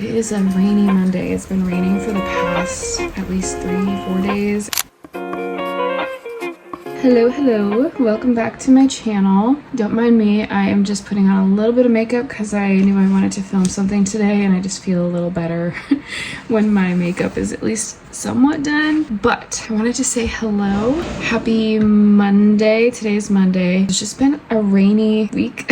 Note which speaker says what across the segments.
Speaker 1: It is a rainy Monday. It's been raining for the past at least 3-4 days. Hello, welcome back to my channel. Don't mind me, I am just putting on a little bit of makeup because I knew I wanted to film something today and I just feel a little better when my makeup is at least somewhat done. But I wanted to say hello. Happy Monday. Today's Monday. It's just been a rainy week.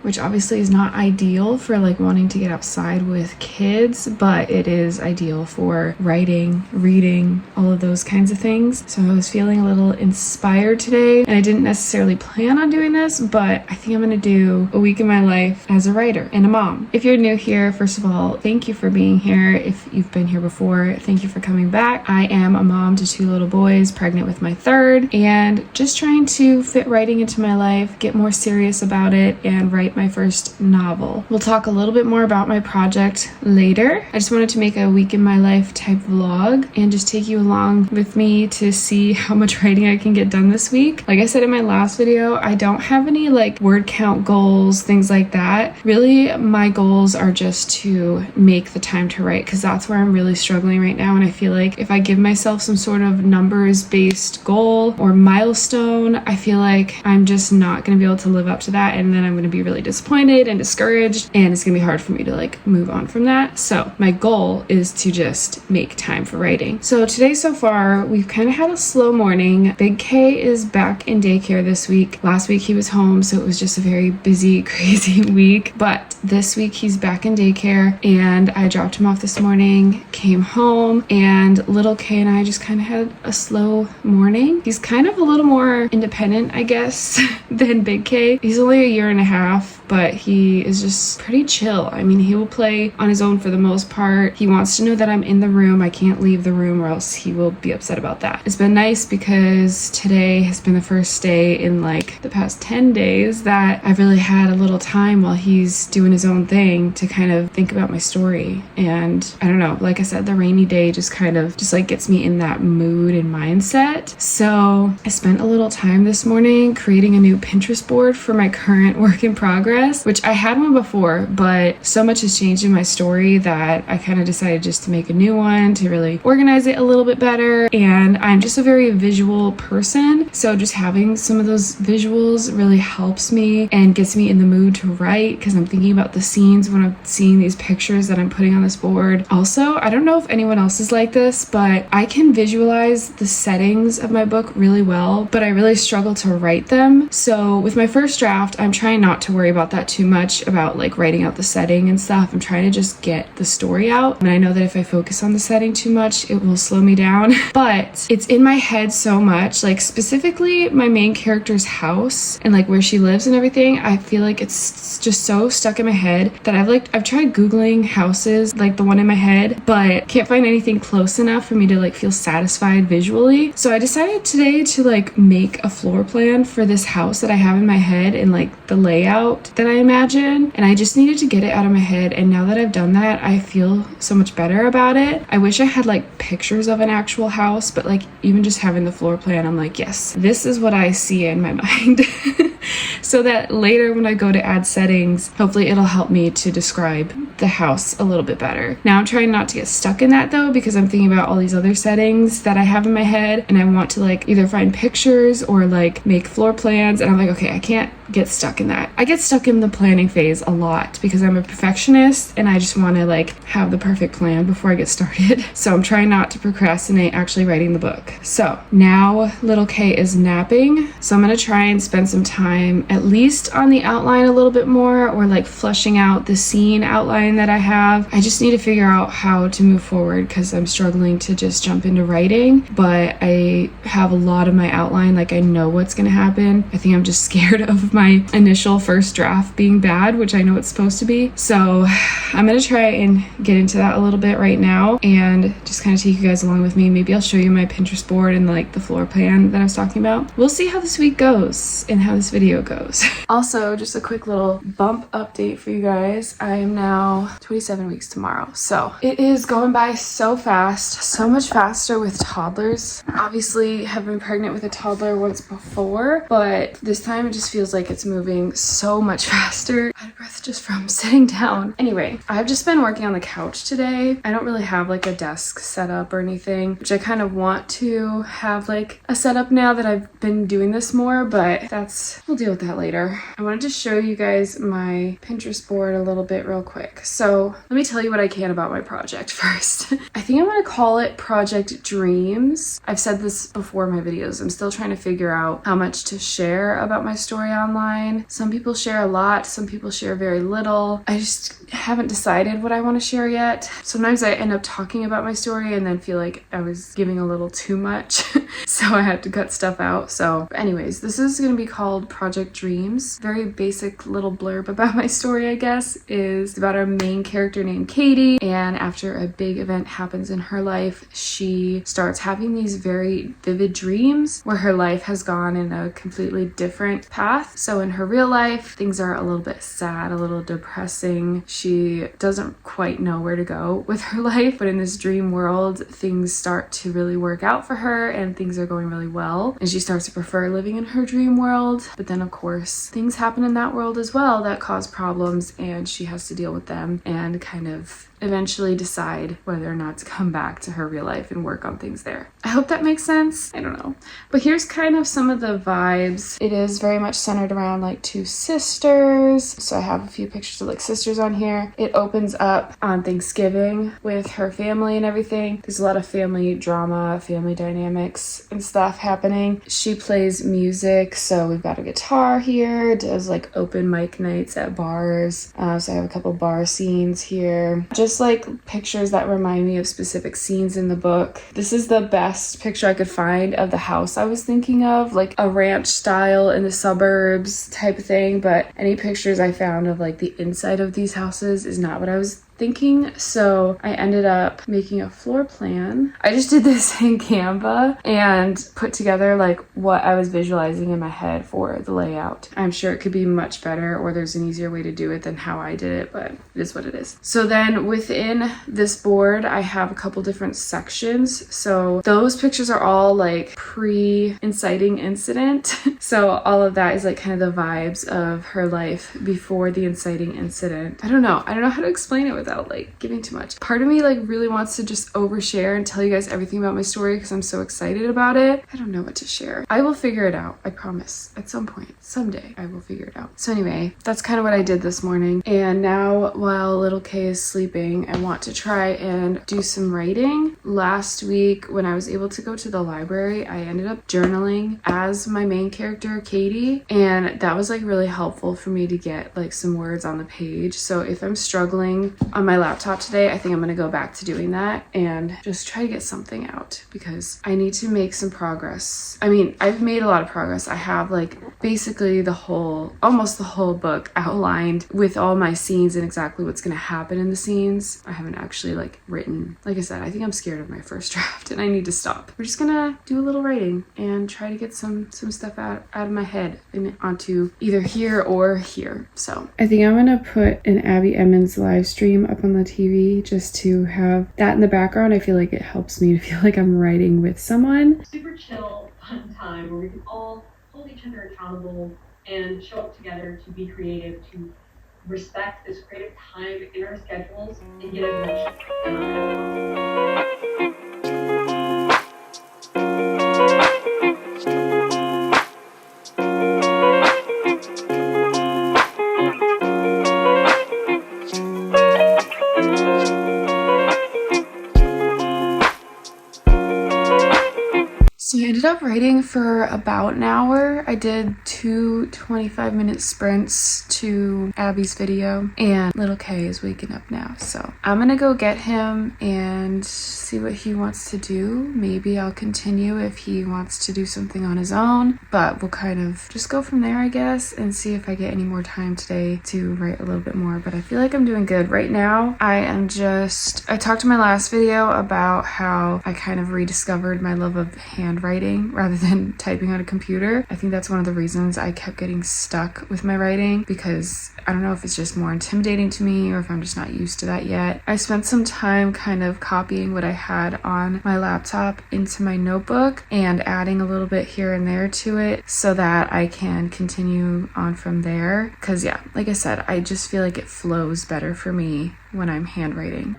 Speaker 1: Which obviously is not ideal for like wanting to get outside with kids, but it is ideal for writing, reading, all of those kinds of things. So I was feeling a little inspired today, and I didn't necessarily plan on doing this, but I think I'm gonna do a week in my life as a writer and a mom. If you're new here, first of all, thank you for being here. If you've been here before, thank you for coming back. I am a mom to 2 little boys, pregnant with my 3rd, and just trying to fit writing into my life, get more serious about it, and write my first novel. We'll talk a little bit more about my project later. I just wanted to make a week in my life type vlog and just take you along with me to see how much writing I can get done this week. Like I said in my last video, I don't have any like word count goals, things like that. Really, my goals are just to make the time to write, because that's where I'm really struggling right now. And I feel like if I give myself some sort of numbers-based goal or milestone, I feel like I'm just not going to be able to live up to that, and then I'm going to be really disappointed and discouraged, and it's gonna be hard for me to like move on from that. So my goal is to just make time for writing. So today so far we've kind of had a slow morning. Big K is back in daycare this week. Last week he was home, so it was just a very busy, crazy week, but this week he's back in daycare, and I dropped him off this morning, came home, and little K and I just kind of had a slow morning. He's kind of a little more independent, I guess, than Big K. He's only a year and a half, but he is just pretty chill. I mean, he will play on his own for the most part. He wants to know that I'm in the room. I can't leave the room or else he will be upset about that. It's been nice because today has been the first day in like the past 10 days that I've really had a little time while he's doing his own thing to kind of think about my story. And I don't know, like I said, the rainy day just kind of just like gets me in that mood and mindset. So I spent a little time this morning creating a new Pinterest board for my current work in progress, which I had one before, but so much has changed in my story that I kind of decided just to make a new one to really organize it a little bit better. And I'm just a very visual person, so just having some of those visuals really helps me and gets me in the mood to write, because I'm thinking about the scenes when I'm seeing these pictures that I'm putting on this board. Also, I don't know if anyone else is like this, but I can visualize the settings of my book really well, but I really struggle to write them. So with my first draft, I'm trying not to worry about that too much, about like writing out the setting and stuff. I'm trying to just get the story out, and I know that if I focus on the setting too much, it will slow me down. But it's in my head so much, like specifically my main character's house and like where she lives and everything. I feel like it's just so stuck in my head that I've tried googling houses like the one in my head, but can't find anything close enough for me to like feel satisfied visually. So I decided today to like make a floor plan for this house that I have in my head and like the layout that I imagine, and I just needed to get it out of my head. And now that I've done that, I feel so much better about it. I wish I had like pictures of an actual house, but like even just having the floor plan, I'm like, yes, this is what I see in my mind. So that later when I go to add settings, hopefully it'll help me to describe the house a little bit better. Now I'm trying not to get stuck in that though, because I'm thinking about all these other settings that I have in my head, and I want to like either find pictures or like make floor plans, and I'm like, okay, I can't get stuck in that. I get stuck in the planning phase a lot because I'm a perfectionist and I just want to like have the perfect plan before I get started. So I'm trying not to procrastinate actually writing the book. So now little K is napping, so I'm gonna try and spend some time at least on the outline a little bit more, or like fleshing out the scene outline that I have. I just need to figure out how to move forward because I'm struggling to just jump into writing, but I have a lot of my outline, like I know what's gonna happen. I think I'm just scared of my initial first draft being bad, which I know it's supposed to be. So I'm gonna try and get into that a little bit right now and just kind of take you guys along with me. Maybe I'll show you my Pinterest board and like the floor plan that I was talking about. We'll see how this week goes and how this video goes. Also, just a quick little bump update for you guys. I am now 27 weeks tomorrow, so it is going by so fast, so much faster with toddlers. Obviously have been pregnant with a toddler once before, but this time it just feels like it's moving so much much faster. Out of breath just from sitting down. Anyway, I've just been working on the couch today. I don't really have like a desk set up or anything, which I kind of want to have like a setup now that I've been doing this more, but we'll deal with that later. I wanted to show you guys my Pinterest board a little bit real quick. So let me tell you what I can about my project first. I think I'm gonna call it Project Dreams. I've said this before in my videos. I'm still trying to figure out how much to share about my story online. Some people share a lot, some people share very little. I just haven't decided what I want to share yet. Sometimes I end up talking about my story and then feel like I was giving a little too much, so I had to cut stuff out. So anyways, this is going to be called Project Dreams. Very basic little blurb about my story, I guess, is about our main character named Katie, and after a big event happens in her life, she starts having these very vivid dreams where her life has gone in a completely different path. So in her real life, things are a little bit sad, a little depressing. She doesn't quite know where to go with her life, but in this dream world, things start to really work out for her and things are going really well. And she starts to prefer living in her dream world. But then of course, things happen in that world as well that cause problems, and she has to deal with them and kind of eventually decide whether or not to come back to her real life and work on things there. I hope that makes sense. I don't know. But here's kind of some of the vibes. It is very much centered around like two sisters. So I have a few pictures of like sisters on here. It opens up on Thanksgiving with her family and everything. There's a lot of family drama, family dynamics and stuff happening. She plays music. So we've got a guitar here, does like open mic nights at bars. So I have a couple bar scenes here. Just like pictures that remind me of specific scenes in the book. This is the best picture I could find of the house I was thinking of, like a ranch style in the suburbs type of thing, but any pictures I found of like the inside of these houses is not what I was thinking. So I ended up making a floor plan. I just did this in Canva and put together like what I was visualizing in my head for the layout. I'm sure it could be much better, or there's an easier way to do it than how I did it, but it is what it is. So then within this board, I have a couple different sections. So those pictures are all like pre-inciting incident. So all of that is like kind of the vibes of her life before the inciting incident. I don't know how to explain it without like giving too much. Part of me like really wants to just overshare and tell you guys everything about my story because I'm so excited about it. I don't know what to share. I will figure it out. I promise. At some point, someday, I will figure it out. So anyway, that's kind of what I did this morning. And now while little Kay is sleeping, I want to try and do some writing. Last week when I was able to go to the library, I ended up journaling as my main character, Katie. And that was like really helpful for me to get like some words on the page. So if I'm struggling on my laptop today, I think I'm going to go back to doing that and just try to get something out because I need to make some progress. I mean, I've made a lot of progress. I have like basically almost the whole book outlined with all my scenes and exactly what's going to happen in the scenes. I haven't actually like written, like I said, I think I'm scared of my first draft and I need to stop. We're just going to do a little writing and try to get some stuff out of my head and onto either here or here. So I think I'm going to put an Abby Emmons live stream up on the TV just to have that in the background. I feel like it helps me to feel like I'm writing with someone.
Speaker 2: Super chill, fun time where we can all hold each other accountable and show up together to be creative, to respect this creative time in our schedules and get as much done as possible.
Speaker 1: So I ended up writing for about an hour. I did 2 25-minute sprints to Abby's video, and little Kay is waking up now. So I'm gonna go get him and see what he wants to do. Maybe I'll continue if he wants to do something on his own, but we'll kind of just go from there, I guess, and see if I get any more time today to write a little bit more. But I feel like I'm doing good. Right now, I talked in my last video about how I kind of rediscovered my love of handwriting writing rather than typing on a computer. I think that's one of the reasons I kept getting stuck with my writing, because I don't know if it's just more intimidating to me or if I'm just not used to that yet. I spent some time kind of copying what I had on my laptop into my notebook and adding a little bit here and there to it so that I can continue on from there. Because yeah, like I said, I just feel like it flows better for me when I'm handwriting.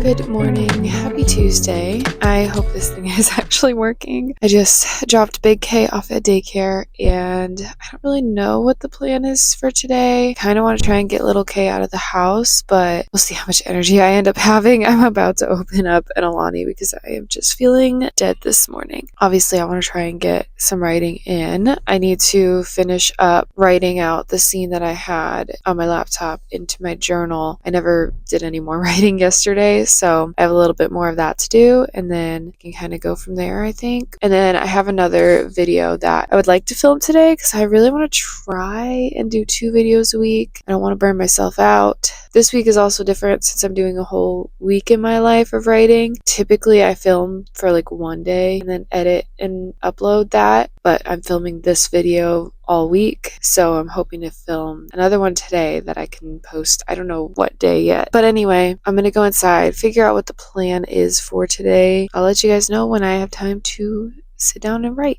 Speaker 1: Good morning. Happy Tuesday. I hope this thing is actually working. I just dropped Big K off at daycare and I don't really know what the plan is for today. I kind of want to try and get little K out of the house, but we'll see how much energy I end up having. I'm about to open up an Alani because I am just feeling dead this morning. Obviously, I want to try and get some writing in. I need to finish up writing out the scene that I had on my laptop into my journal. I never did any more writing yesterday, so I have a little bit more of that to do, and then I can kind of go from there, I think. And then I have another video that I would like to film today because I really want to try and do 2 videos a week. I don't want to burn myself out. This week is also different since I'm doing a whole week in my life of writing. Typically, I film for like 1 day and then edit and upload that, but I'm filming this video all week, so I'm hoping to film another one today that I can post. I don't know what day yet, but anyway, I'm gonna go inside, figure out what the plan is for today. I'll let you guys know when I have time to sit down and write.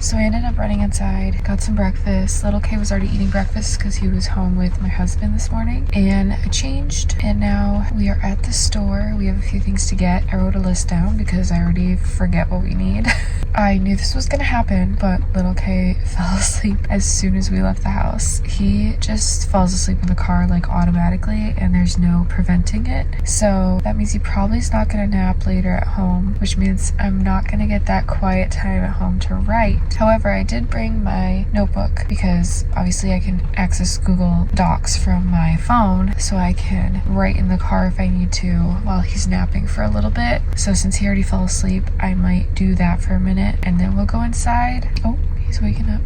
Speaker 1: So I ended up running inside, got some breakfast. Little K was already eating breakfast because he was home with my husband this morning. And I changed, and now we are at the store. We have a few things to get. I wrote a list down because I already forget what we need. I knew this was gonna happen, but little K fell asleep as soon as we left the house. He just falls asleep in the car like automatically, and there's no preventing it. So that means he probably is not gonna nap later at home, which means I'm not gonna get that quiet time at home to write. However, I did bring my notebook because obviously I can access Google Docs from my phone, so I can write in the car if I need to while he's napping for a little bit. So since he already fell asleep, I might do that for a minute and then we'll go inside. Oh, he's waking up.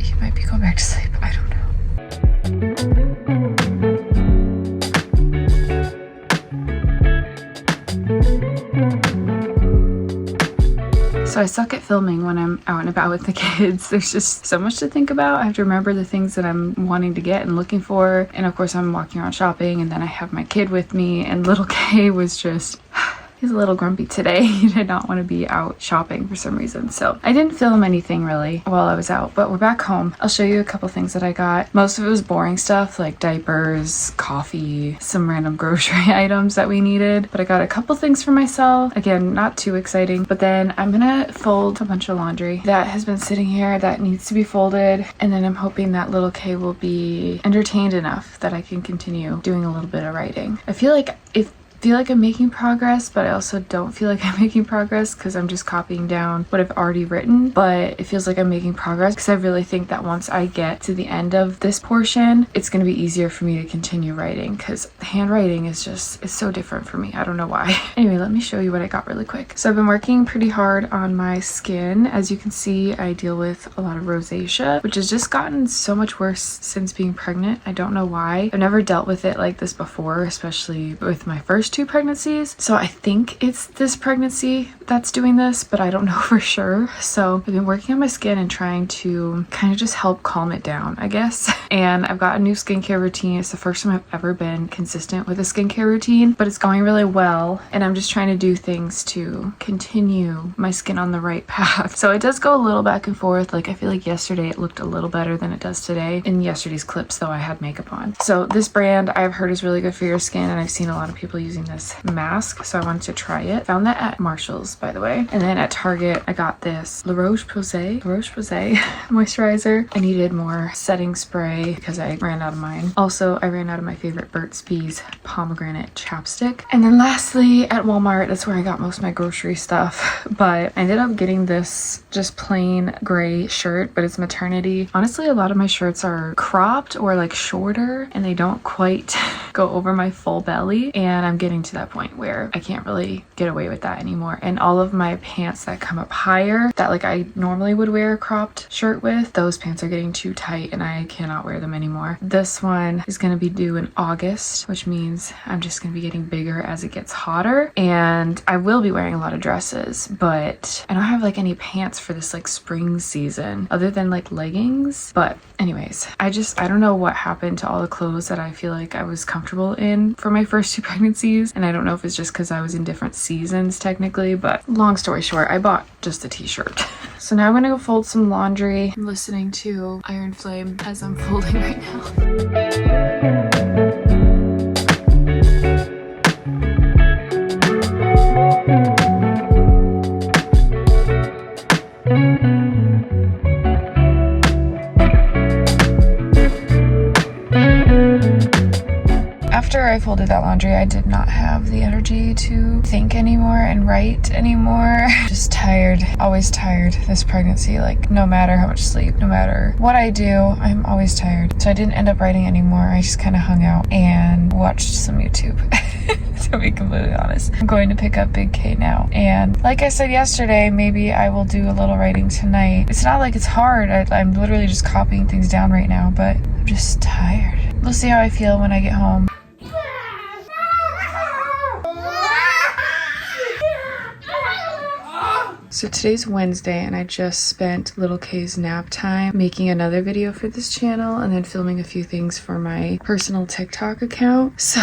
Speaker 1: He might be going back to sleep. I don't know. So I suck at filming when I'm out and about with the kids. There's just so much to think about. I have to remember the things that I'm wanting to get and looking for. And of course I'm walking around shopping, and then I have my kid with me, and little K was just... He's a little grumpy today. He did not want to be out shopping for some reason. So I didn't film anything really while I was out, but we're back home. I'll show you a couple things that I got. Most of it was boring stuff like diapers, coffee, some random grocery items that we needed. But I got a couple things for myself. Again, not too exciting. But then I'm gonna fold a bunch of laundry that has been sitting here that needs to be folded. And then I'm hoping that little K will be entertained enough that I can continue doing a little bit of writing. I feel like I'm making progress, but I also don't feel like I'm making progress because I'm just copying down what I've already written. But it feels like I'm making progress because I really think that once I get to the end of this portion, it's going to be easier for me to continue writing because handwriting is just, it's so different for me. I don't know why. Anyway, let me show you what I got really quick. So I've been working pretty hard on my skin. As you can see, I deal with a lot of rosacea, which has just gotten so much worse since being pregnant. I don't know why. I've never dealt with it like this before, especially with my first 2 pregnancies. So I think it's this pregnancy that's doing this, but I don't know for sure. So I've been working on my skin and trying to kind of just help calm it down, I guess. And I've got a new skincare routine. It's the first time I've ever been consistent with a skincare routine, but it's going really well. And I'm just trying to do things to continue my skin on the right path. So it does go a little back and forth. Like I feel like yesterday it looked a little better than it does today. In yesterday's clips though, I had makeup on. So this brand I've heard is really good for your skin, and I've seen a lot of people using this mask, so I wanted to try it. Found that at Marshall's, by the way. And then at Target, I got this La Roche-Posay moisturizer. I needed more setting spray because I ran out of mine. Also, I ran out of my favorite Burt's Bees pomegranate chapstick. And then lastly, at Walmart, that's where I got most of my grocery stuff. But I ended up getting this just plain gray shirt, but it's maternity. Honestly, a lot of my shirts are cropped or like shorter, and they don't quite go over my full belly. And I'm getting getting to that point where I can't really get away with that anymore. And all of my pants that come up higher that like I normally would wear a cropped shirt with, those pants are getting too tight and I cannot wear them anymore. This one is going to be due in August, which means I'm just going to be getting bigger as it gets hotter, and I will be wearing a lot of dresses, but I don't have like any pants for this like spring season other than like leggings. But anyways, I don't know what happened to all the clothes that I feel like I was comfortable in for my first 2 pregnancies, and I don't know if it's just because I was in different seasons technically, but long story short, I bought just a t-shirt. So now I'm gonna go fold some laundry. I'm listening to Iron Flame as I'm folding right now. After I folded that laundry, I did not have the energy to think anymore and write anymore. Just tired, always tired this pregnancy. Like no matter how much sleep, no matter what I do, I'm always tired. So I didn't end up writing anymore. I just kind of hung out and watched some YouTube. To be completely honest, I'm going to pick up Big K now. And like I said yesterday, maybe I will do a little writing tonight. It's not like it's hard. I'm literally just copying things down right now, but I'm just tired. We'll see how I feel when I get home. So today's Wednesday and I just spent little K's nap time making another video for this channel and then filming a few things for my personal TikTok account. So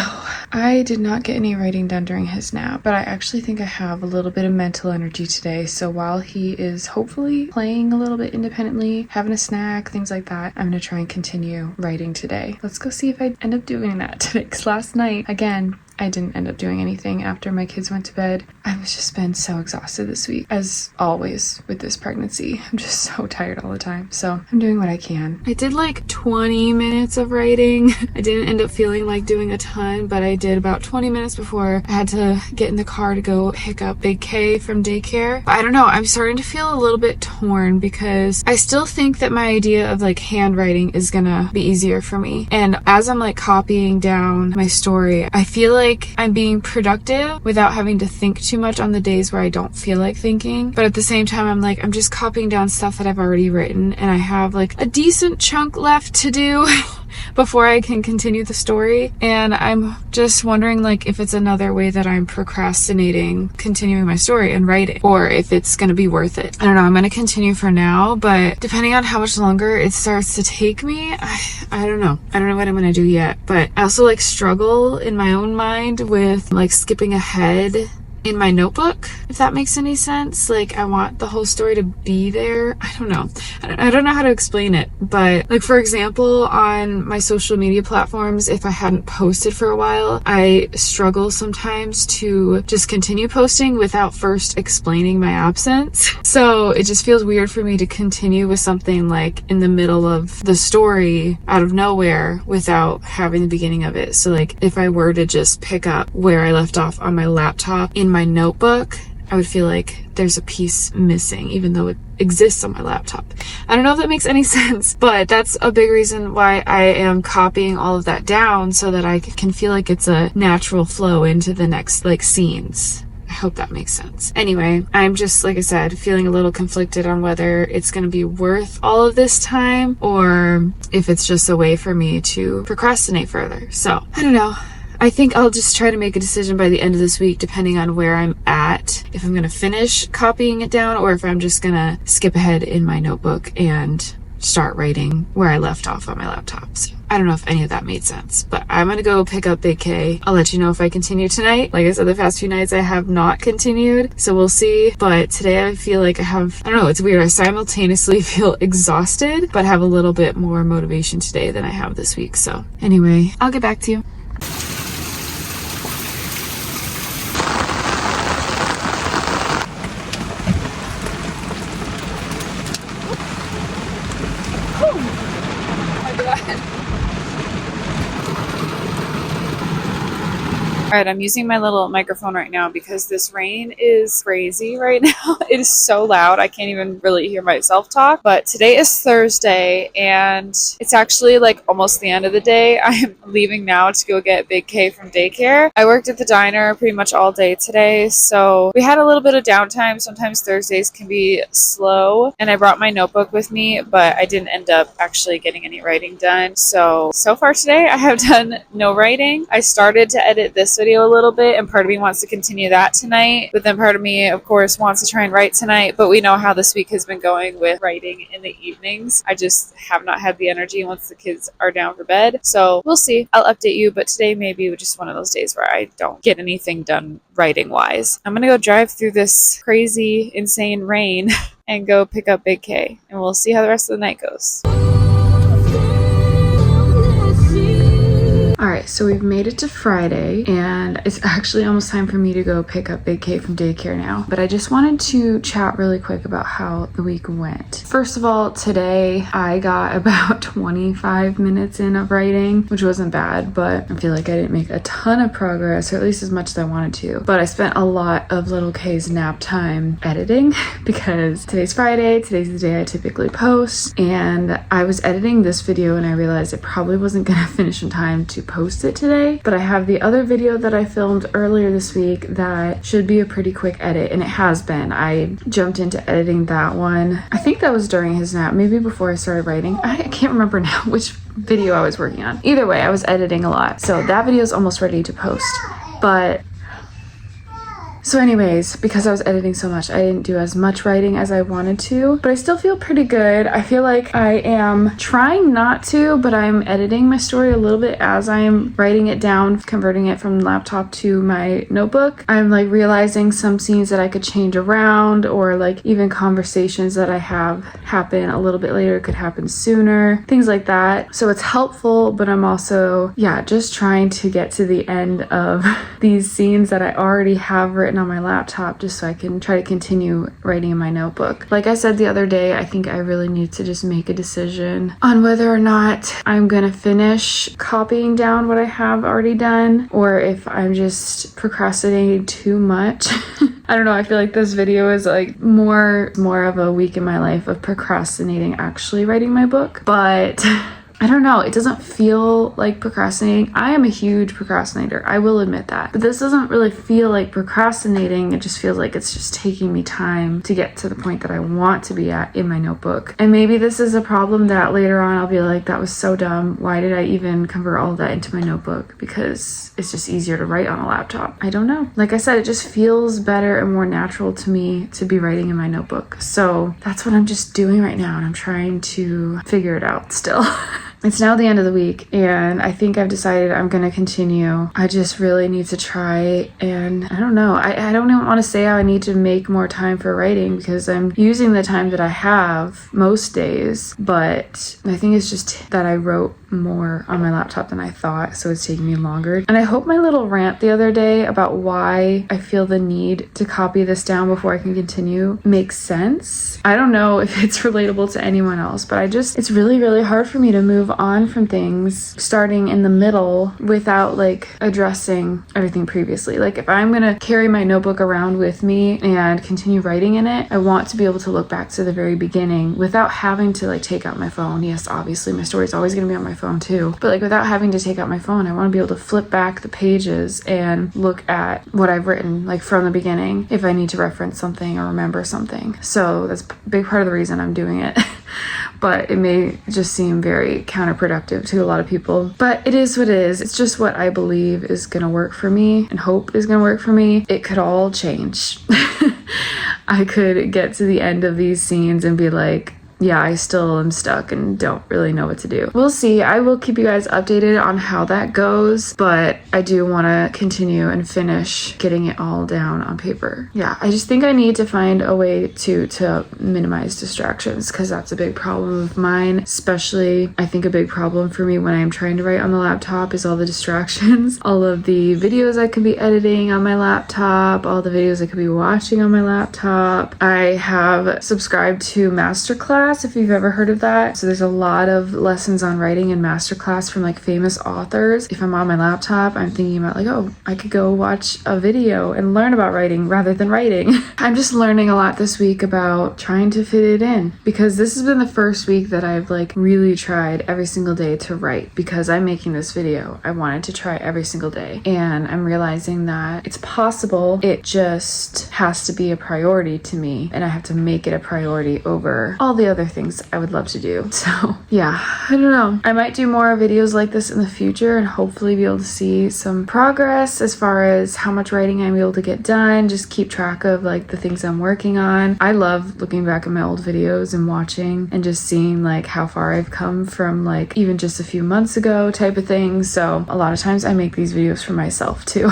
Speaker 1: I did not get any writing done during his nap, but I actually think I have a little bit of mental energy today. So while he is hopefully playing a little bit independently, having a snack, things like that, I'm gonna try and continue writing today. Let's go see if I end up doing that today, because last night, again, I didn't end up doing anything after my kids went to bed. I've just been so exhausted this week, as always with this pregnancy. I'm just so tired all the time, so I'm doing what I can. I did like 20 minutes of writing. I didn't end up feeling like doing a ton, but I did about 20 minutes before I had to get in the car to go pick up Big K from daycare. But I don't know, I'm starting to feel a little bit torn because I still think that my idea of like handwriting is gonna be easier for me. And as I'm like copying down my story, I feel like I'm being productive without having to think too much on the days where I don't feel like thinking. But at the same time, I'm just copying down stuff that I've already written, and I have like a decent chunk left to do before I can continue the story. And I'm just wondering like if it's another way that I'm procrastinating continuing my story and writing, or if it's going to be worth it. I don't know. I'm going to continue for now, but depending on how much longer it starts to take me, I don't know. I don't know what I'm going to do yet, but I also like struggle in my own mind with like skipping ahead in my notebook, if that makes any sense. Like I want the whole story to be there. I don't know. I don't know how to explain it, but like for example, on my social media platforms, if I hadn't posted for a while, I struggle sometimes to just continue posting without first explaining my absence. So it just feels weird for me to continue with something like in the middle of the story out of nowhere without having the beginning of it. So like if I were to just pick up where I left off on my laptop in my notebook, I would feel like there's a piece missing, even though it exists on my laptop. I don't know if that makes any sense, but that's a big reason why I am copying all of that down so that I can feel like it's a natural flow into the next like scenes. I hope that makes sense. Anyway, I'm just, like I said, feeling a little conflicted on whether it's going to be worth all of this time or if it's just a way for me to procrastinate further. So I don't know. I think I'll just try to make a decision by the end of this week, depending on where I'm at, if I'm going to finish copying it down or if I'm just going to skip ahead in my notebook and start writing where I left off on my laptop. So I don't know if any of that made sense, but I'm going to go pick up Big K. I'll let you know if I continue tonight. Like I said, the past few nights I have not continued, so we'll see. But today I feel like I don't know, it's weird. I simultaneously feel exhausted, but have a little bit more motivation today than I have this week. So anyway, I'll get back to you.
Speaker 3: All right, I'm using my little microphone right now because this rain is crazy right now. It is so loud. I can't even really hear myself talk. But today is Thursday and it's actually like almost the end of the day. I am leaving now to go get Big K from daycare. I worked at the diner pretty much all day today, so we had a little bit of downtime. Sometimes Thursdays can be slow, and I brought my notebook with me, but I didn't end up actually getting any writing done. So far today I have done no writing. I started to edit this video a little bit, and part of me wants to continue that tonight, but then part of me of course wants to try and write tonight. But we know how this week has been going with writing in the evenings. I just have not had the energy once the kids are down for bed, so we'll see. I'll update you, but today may be just one of those days where I don't get anything done writing wise. I'm gonna go drive through this crazy insane rain and go pick up Big K, and we'll see how the rest of the night goes.
Speaker 1: Alright, so we've made it to Friday, and it's actually almost time for me to go pick up Big K from daycare now. But I just wanted to chat really quick about how the week went. First of all, today I got about 25 minutes in of writing, which wasn't bad, but I feel like I didn't make a ton of progress, or at least as much as I wanted to. But I spent a lot of little K's nap time editing because today's Friday, today's the day I typically post, and I was editing this video and I realized it probably wasn't gonna finish in time to post it today, but I have the other video that I filmed earlier this week that should be a pretty quick edit, and it has been. I jumped into editing that one. I think that was during his nap, maybe before I started writing. I can't remember now which video I was working on. Either way, I was editing a lot, so that video is almost ready to post. But so anyways, because I was editing so much, I didn't do as much writing as I wanted to, but I still feel pretty good. I feel like I am trying not to, but I'm editing my story a little bit as I am writing it down, converting it from laptop to my notebook. I'm like realizing some scenes that I could change around, or like even conversations that I have happen a little bit later could happen sooner, things like that. So it's helpful, but I'm also, just trying to get to the end of these scenes that I already have written on my laptop, just so I can try to continue writing in my notebook. Like I said the other day, I think I really need to just make a decision on whether or not I'm gonna finish copying down what I have already done, or if I'm just procrastinating too much. I don't know, I feel like this video is like more of a week in my life of procrastinating actually writing my book, but I don't know, it doesn't feel like procrastinating. I am a huge procrastinator, I will admit that. But this doesn't really feel like procrastinating, it just feels like it's just taking me time to get to the point that I want to be at in my notebook. And maybe this is a problem that later on I'll be like, that was so dumb, why did I even convert all that into my notebook? Because it's just easier to write on a laptop. I don't know. Like I said, it just feels better and more natural to me to be writing in my notebook. So that's what I'm just doing right now, and I'm trying to figure it out still. It's now the end of the week, and I think I've decided I'm going to continue. I just really need to try, and I don't know. I don't even want to say how I need to make more time for writing, because I'm using the time that I have most days, but I think it's just that I wrote more on my laptop than I thought, so it's taking me longer. And I hope my little rant the other day about why I feel the need to copy this down before I can continue makes sense. I don't know if it's relatable to anyone else, but it's really, really hard for me to move on from things starting in the middle without like addressing everything previously. Like if I'm gonna carry my notebook around with me and continue writing in it, I want to be able to look back to the very beginning without having to like take out my phone. Yes, obviously my story is always gonna be on my phone too, but like without having to take out my phone, I want to be able to flip back the pages and look at what I've written like from the beginning if I need to reference something or remember something. So that's a big part of the reason I'm doing it. But it may just seem very counterproductive to a lot of people. But it is what it is. It's just what I believe is going to work for me and hope is going to work for me. It could all change. I could get to the end of these scenes and be like, yeah, I still am stuck and don't really know what to do. We'll see. I will keep you guys updated on how that goes, but I do want to continue and finish getting it all down on paper. Yeah, I just think I need to find a way to minimize distractions, because that's a big problem of mine. Especially, I think a big problem for me when I'm trying to write on the laptop is all the distractions. All of the videos I could be editing on my laptop, all the videos I could be watching on my laptop. I have subscribed to Masterclass, masterclass, if you've ever heard of that. So there's a lot of lessons on writing in masterclass from like famous authors. If I'm on my laptop, I'm thinking about like, oh, I could go watch a video and learn about writing rather than writing. I'm just learning a lot this week about trying to fit it in, because this has been the first week that I've like really tried every single day to write. Because I'm making this video, I wanted to try every single day, and I'm realizing that it's possible. It just has to be a priority to me, and I have to make it a priority over all the other things I would love to do. So yeah, I don't know. I might do more videos like this in the future and hopefully be able to see some progress as far as how much writing I'm able to get done, just keep track of like the things I'm working on. I love looking back at my old videos and watching and just seeing like how far I've come from like even just a few months ago type of thing. So a lot of times I make these videos for myself too.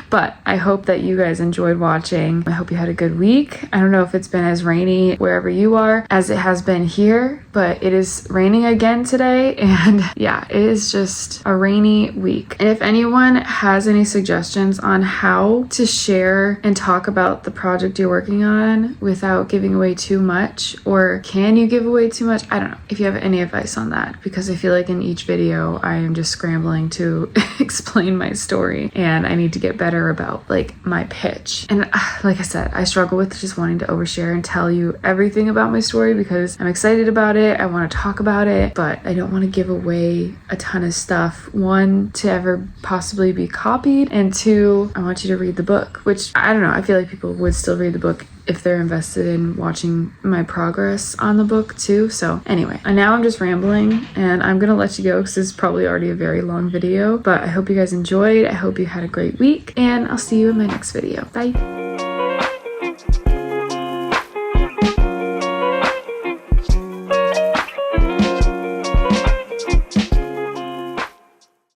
Speaker 1: But I hope that you guys enjoyed watching. I hope you had a good week. I don't know if it's been as rainy wherever you are as it has been here, but it is raining again today, and yeah, it is just a rainy week. And if anyone has any suggestions on how to share and talk about the project you're working on without giving away too much, or can you give away too much? I don't know if you have any advice on that, because I feel like in each video I am just scrambling to explain my story, and I need to get better about like my pitch. And like I said, I struggle with just wanting to overshare and tell you everything about my story because I'm excited about it. I want to talk about it, but I don't want to give away a ton of stuff. One, to ever possibly be copied, and two, I want you to read the book, which I don't know. I feel like people would still read the book if they're invested in watching my progress on the book too. So anyway, and now I'm just rambling and I'm gonna let you go because this is probably already a very long video, but I hope you guys enjoyed. I hope you had a great week, and I'll see you in my next video. Bye.